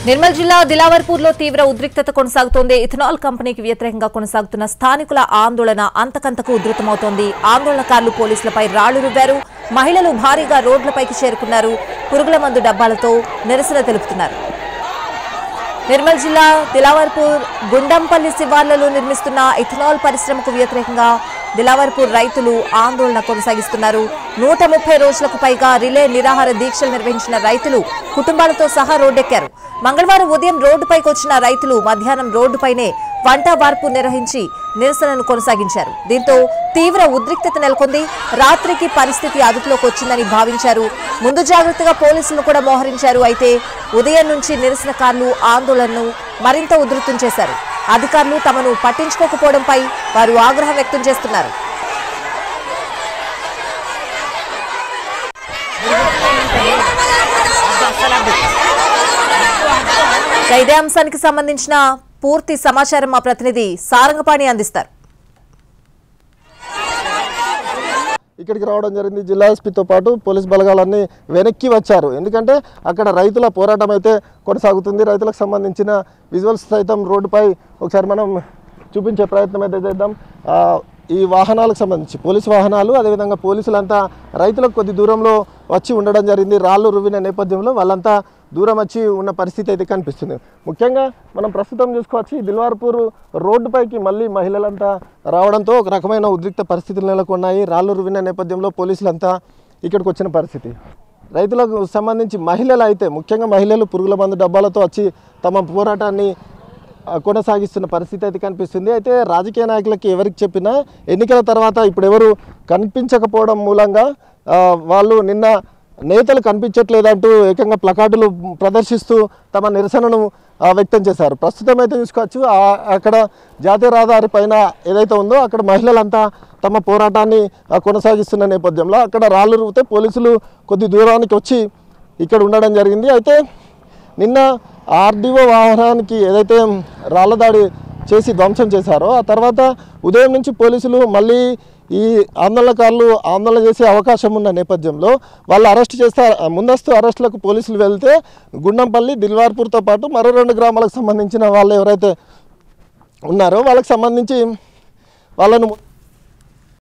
నిర్మల్ జిల్లా దిలావర్పూర్లో తీవ్ర ఉద్రిక్తత కొనసాగుతోంది. ఇథనాల్ కంపెనీకి వ్యతిరేకంగా కొనసాగుతున్న స్థానికుల ఆందోళన అంతకంతకు ఉధృతమవుతోంది. ఆందోళనకారులు పోలీసులపై రాళ్లు రువ్వారు. మహిళలు భారీగా రోడ్లపైకి చేరుకున్నారు. పురుగుల మందు డబ్బాలతో నిరసన తెలుపుతున్నారు. నిర్మల్ జిల్లా దిలావర్పూర్ గుండంపల్లి శివార్లలో నిర్మిస్తున్న ఇథనాల్ పరిశ్రమకు వ్యతిరేకంగా దిలావర్పూర్ రైతులు ఆందోళన కొనసాగిస్తున్నారు. 130 రోజులకు పైగా రిలే నిరాహార దీక్షలు నిర్వహించిన రైతులు కుటుంబాలతో సహా రోడ్డెక్కారు. మంగళవారం ఉదయం రోడ్డుపైకి వచ్చిన రైతులు మధ్యాహ్నం రోడ్డుపైనే వంట వార్పు నిర్వహించి నిరసనను కొనసాగించారు. దీంతో తీవ్ర ఉద్రిక్తత నెలకొంది. రాత్రికి పరిస్థితి అదుపులోకి వచ్చిందని భావించారు. ముందు జాగ్రత్తగా పోలీసులు కూడా మోహరించారు. అయితే ఉదయం నుంచి నిరసనకారులు ఆందోళనను మరింత ఉధృతం చేశారు. అధికారులు తమను పట్టించుకోకపోవడంపై వారు ఆగ్రహం వ్యక్తం చేస్తున్నారు. ఇదే అంశానికి సంబంధించిన పూర్తి సమాచారం మా ప్రతినిధి సారంగపాణి అందిస్తారు. ఇక్కడికి రావడం జరిగింది. జిల్లా ఎస్పీతో పాటు పోలీస్ బలగాలన్నీ వెనక్కి వచ్చారు. ఎందుకంటే అక్కడ రైతుల పోరాటం అయితే కొనసాగుతుంది. రైతులకు సంబంధించిన విజువల్స్ సైతం రోడ్డుపై ఒకసారి మనం చూపించే ప్రయత్నం అయితే చేద్దాం. ఈ వాహనాలకు సంబంధించి పోలీసు వాహనాలు, అదేవిధంగా పోలీసులంతా రైతులకు కొద్ది దూరంలో వచ్చి ఉండడం జరిగింది. రాళ్ళు రువ్విన నేపథ్యంలో వాళ్ళంతా దూరం వచ్చి ఉన్న పరిస్థితి అయితే కనిపిస్తుంది. ముఖ్యంగా మనం ప్రస్తుతం చూసుకోవచ్చు, దిల్వార్పూర్ రోడ్డుపైకి మళ్ళీ మహిళలంతా రావడంతో ఒక రకమైన ఉద్రిక్త పరిస్థితులు నెలకొన్నాయి. రాళ్ళు రువ్విన నేపథ్యంలో పోలీసులంతా ఇక్కడికి వచ్చిన పరిస్థితి. రైతులకు సంబంధించి మహిళలు అయితే ముఖ్యంగా మహిళలు పురుగుల మందు డబ్బాలతో వచ్చి తమ పోరాటాన్ని కొనసాగిస్తున్న పరిస్థితి అయితే కనిపిస్తుంది. అయితే రాజకీయ నాయకులకి ఎవరికి చెప్పినా ఎన్నికల తర్వాత ఇప్పుడు ఎవరు కనిపించకపోవడం మూలంగా వాళ్ళు నిన్న నేతలు కనిపించట్లేదంటూ ఏకంగా ప్లకార్డులు ప్రదర్శిస్తూ తమ నిరసనను వ్యక్తం చేశారు. ప్రస్తుతం అయితే చూసుకోవచ్చు, అక్కడ జాతీయ రహదారి పైన ఏదైతే ఉందో అక్కడ మహిళలంతా తమ పోరాటాన్ని కొనసాగిస్తున్న నేపథ్యంలో అక్కడ రాళ్ళు రువ్వితే పోలీసులు కొద్ది దూరానికి వచ్చి ఇక్కడ ఉండడం జరిగింది. అయితే నిన్న ఆర్డీఓ వాహనానికి ఏదైతే రాళ్ల దాడి చేసి ధ్వంసం చేశారో ఆ తర్వాత ఉదయం నుంచి పోలీసులు మళ్ళీ ఈ ఆందోళనకారులు ఆందోళన చేసే అవకాశం ఉన్న నేపథ్యంలో వాళ్ళు అరెస్ట్ చేస్తే ముందస్తు అరెస్టులకు పోలీసులు వెళ్తే గుండంపల్లి, దిల్వార్పూర్తో పాటు మరో 2 గ్రామాలకు సంబంధించిన వాళ్ళు ఎవరైతే ఉన్నారో వాళ్ళకి సంబంధించి వాళ్ళను